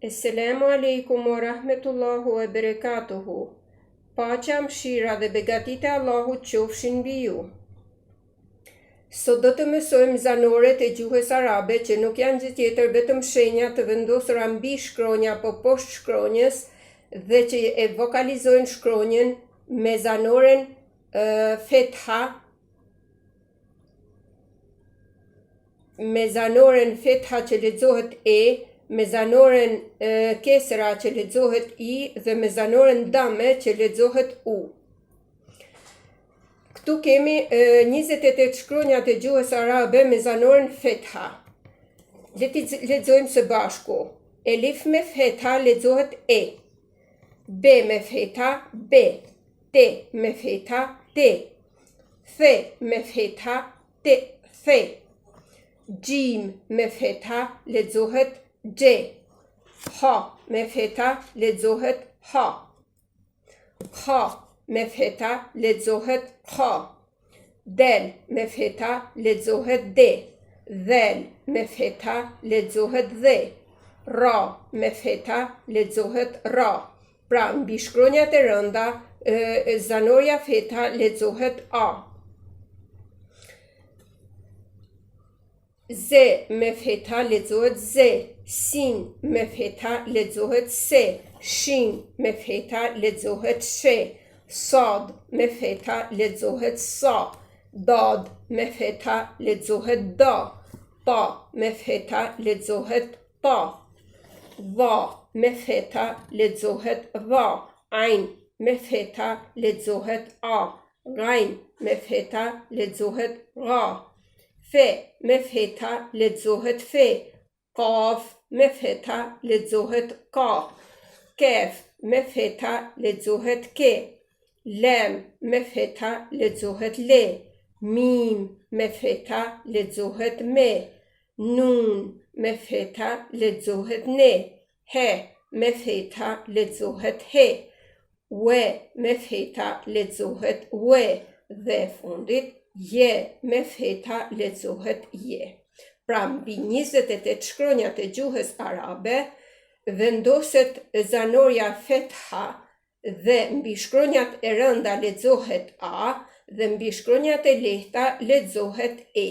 Esselamu alaikum wa rahmetullahu wa barakatuhu. Paqja, mëshira dhe begatit e Allahut qofshin mbi ju. Sot do të mësojmë zanoret e gjuhës arabe që nuk janë gjë tjetër vetëm shenja të vendosura mbi shkronja apo poshtë shkronjës dhe që e vokalizojnë shkronjën me zanoren fetha që lexohet e, me zanoren kesra që lexohet i dhe me zanoren dame që lexohet u. Këtu kemi 28 shkronjat e gjuhës arabe me zanoren fetha. Le t'i lexojmë së bashku. Elif me fetha lexohet e. B me fetha b. T me fetha t. Th me fetha t. The. Gjim me fetha lexohet G. Ha me fetha lexohet ha. Ha me fetha lexohet ha. Del me fetha lexohet d. Dhel me fetha lexohet dhe. Ra me fetha lexohet ra. Pra mbi shkronjat e rënda zanoria fetha lexohet a. Z me fetha lexohet z. Sin me fetha lexohet se. Shin me fetha lexohet she. Sad me fetha lexohet sa. Dad me fetha lexohet da. Ta me fetha lexohet ta. Va me fetha lexohet va. Ain me fetha lexohet a. Ghain me fetha lexohet gha. Fe me fetha lexohet fe. Kaf me fetha lexohet ka. Kef me fetha lexohet ke. Lem me fetha lexohet le. Mim me fetha lexohet me. Nun me fetha lexohet ne. He me fetha lexohet he. We me fetha lexohet we. Dhe fundit je me fetha lexohet je. Pra mbi 28 shkronjat e gjuhës arabe vendoset zanoria fetha dhe mbi shkronjat e rënda lexohet a dhe mbi shkronjat e lehta lexohet e.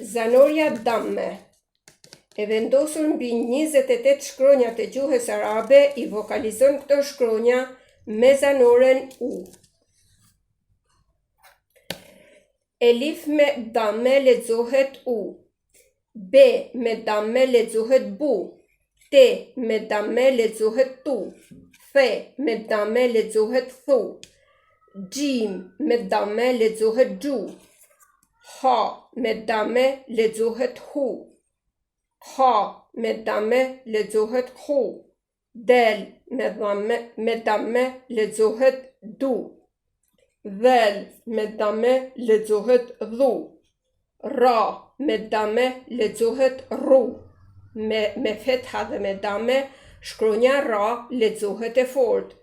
Zanoria damme e vendosur mbi 28 shkronjat e gjuhës arabe i vokalizon këto shkronja me zanoren u. Elif me damme lexohet u. B me damme lexohet bu. T me damme lexohet tu. Th me damme lexohet thu. Gjim me damme lexohet gju. Ha me damme lexohet hu. Ha me damme lexohet hu. Del me damme lexohet du. Dhel me damme lexohet dhu. Ra me damme lexohet ru. Me fetha dhe me damme shkronja ra lexohet e fortë.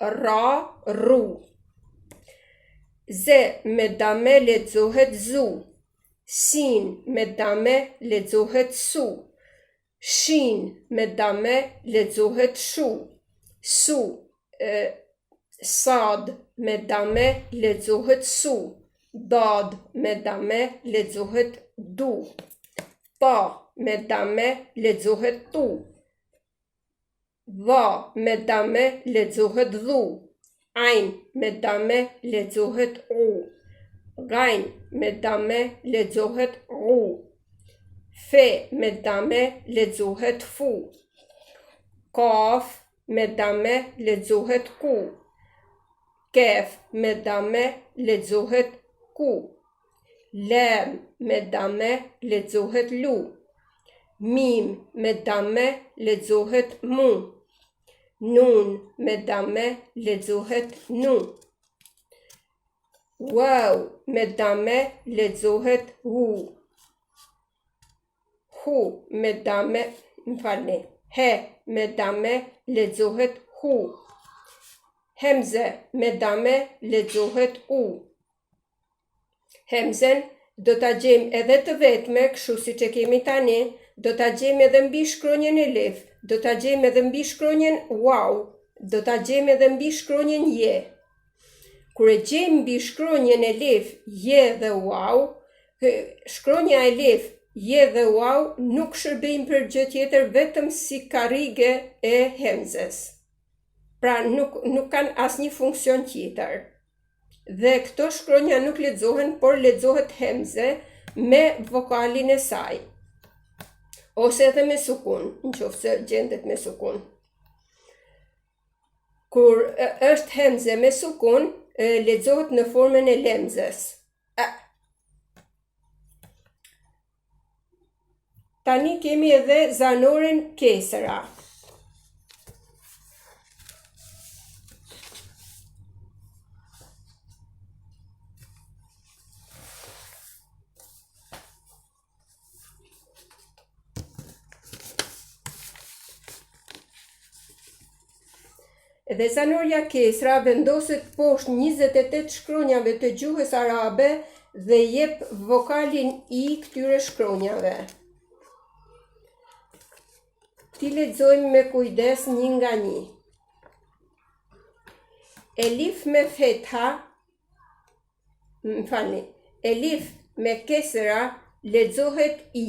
Ra ru. Z me damme lexohet zu. Sin me damme lexohet su. Shin me damme lexohet shu. Sad me damme lexohet su. Dad me damme lexohet du. Ta me damme lexohet tu. Va me damme lexohet dhu. Ain me damme lexohet u. Ghain me damme lexohet u. Fe me damme lexohet fu. Kaf me damme lexohet ku. Kef me damme lexohet ku. Lem me damme lexohet lu. Mim me damme lexohet mu. Nun me damme lexohet nu. Wow me damme lexohet hu. Hu me damme, më falni. He me dame lexohet hu. Hemze me dame lexohet u. Hemzen do ta gjejmë edhe të vetme, kështu siç e kemi tani, do ta gjejmë edhe mbi shkronjën elif, do ta gjejmë edhe mbi shkronjën waw, do ta gjejmë edhe mbi shkronjën je. Kur e gjejmë mbi shkronjën elif, je dhe waw, shkronja elif, je dhe waw nuk shërbejnë për gjë tjetër vetëm si karrige e hemzes. Pra nuk kanë asnjë funksion tjetër. Dhe këto shkronja nuk lexohen, por lexohet hemze me vokalin e saj. Ose edhe me sukun, nëse gjendet me sukun. Kur është hemze me sukun, lexohet në formën e lemzes. Tani kemi edhe zanoren kesëra. Dhe zanorja kesra vendoset poshtë 28 shkronjave të gjuhës arabe dhe jep vokalin i këtyre shkronjave. Ti lexojmë me kujdes një nga një. Elif me fetha, elif me kesra lexohet i.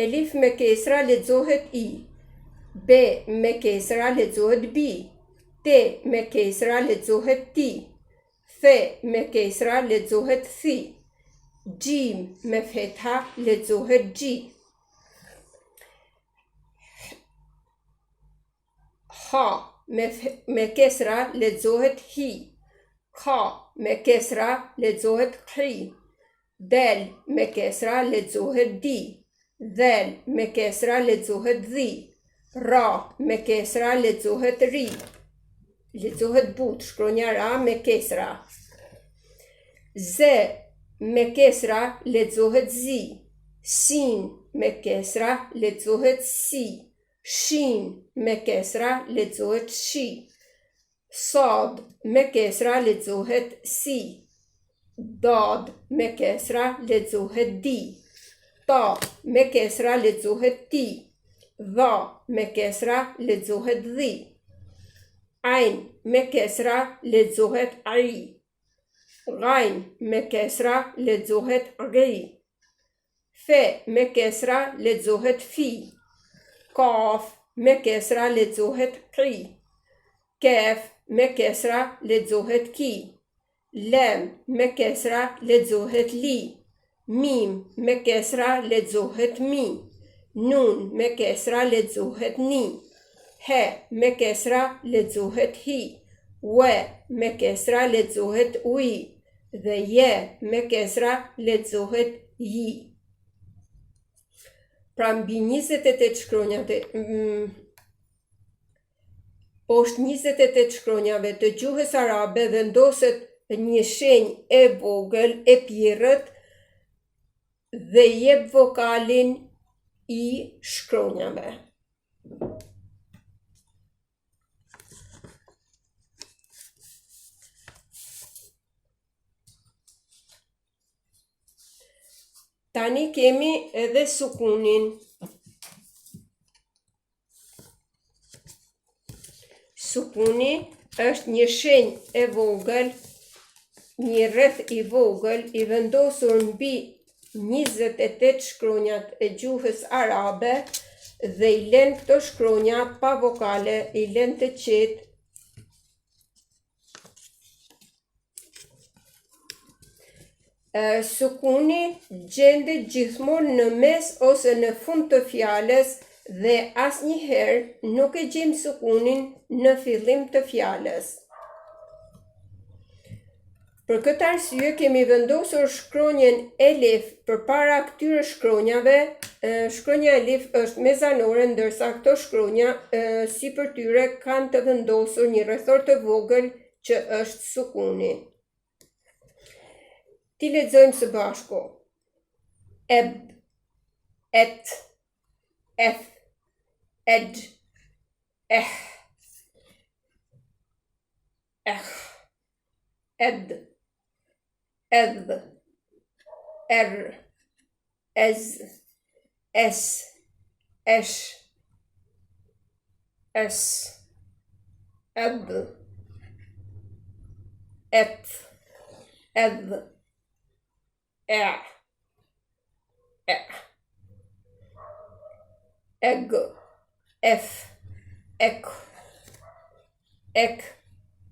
Elif me kesra lexohet i. B me kesra lexohet bi. T me kesra lexohet ti. F me kesra lexohet thi. Gjim me fetha lexohet gji. Ha me kesra lexohet hi. Ka me kesra lexohet khi. Del me kesra lexohet di. Dhel me kesra lexohet dhi. Ra me kesra lexohet ri. Lexohet but, shkronja ra me kesra. Z me kesra lexohet zi. Sin me kesra lexohet si. Shin me kesra lexohet shi. Sad me kesra lexohet si. Dad me kesra lexohet di. Ta me kesra lexohet ti. Dha me kesra lexohet dhi. Ain me kesra lexohet ai. Ghain me kesra lexohet ghi. Fe me kesra lexohet fi. Kaf me kesra lexohet qi. Kef me kesra lexohet ki. Lem me kesra lexohet li. Mim me kesra lexohet mi. Nun me kesra lexohet ni. He me kesra lexohet hi. We me kesra lexohet ui. Dhe je me kesra lexohet ji. Pra mbi 28 shkronjave, poshtë 28 shkronjave të gjuhës arabe vendoset një shenjë e vogël e pirët dhe jep vokalin i shkronjave. Tani kemi edhe sukunin. Sukuni është një shenjë e vogël, një rreth i vogël i vendosur mbi 28 shkronjat e gjuhës arabe dhe i lën këto shkronja pa vokale, i lën të qetë. Sukuni gjendet gjithmonë në mes ose në fund të fjalës dhe asnjëherë nuk e gjejmë sukunin në fillim të fjalës. Për këtë arsye kemi vendosur shkronjën elif përpara këtyre shkronjave. Shkronja elif është mezanore, ndërsa këto shkronja sipër tyre kanë të vendosur një rrethor të vogël që është sukuni. Ti lexojmë së bashku. Eb, et, eth, ed, eh, ed, edh, er, ez, es, esh, es, ed, et, edh, eg, ef, ek,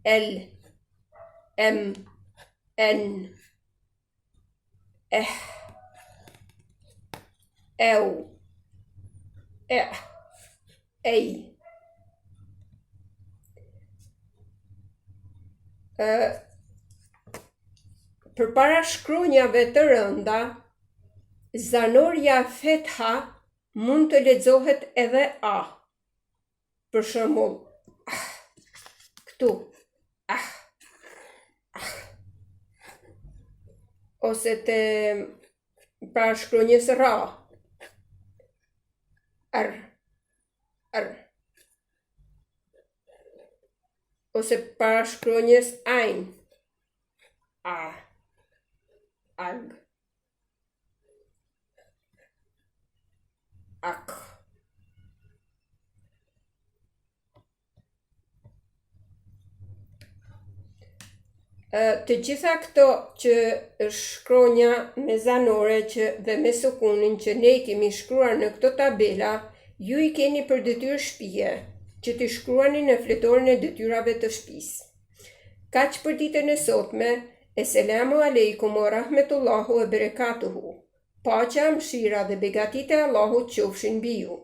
el, em, en, eu, ei. Përpara shkronjave të rënda, zanorja fetha mund të lexohet edhe a. Për shembull, këtu, ose të para shkronjës ra, ose para shkronjës ajn, ag, ak. Të gjitha këto që shkronja me zanore dhe me sukunin që ne i kemi shkruar në këto tabela, ju i keni për detyrë shtëpie, që t'i shkruani në fletorin e detyrave të shtëpisë. Kaq për ditën e sotme, Esselamu alaikum wa rahmetullahu wa barakatuhu. Paqja, mëshira dhe begatit e Allahut qofshin mbi ju.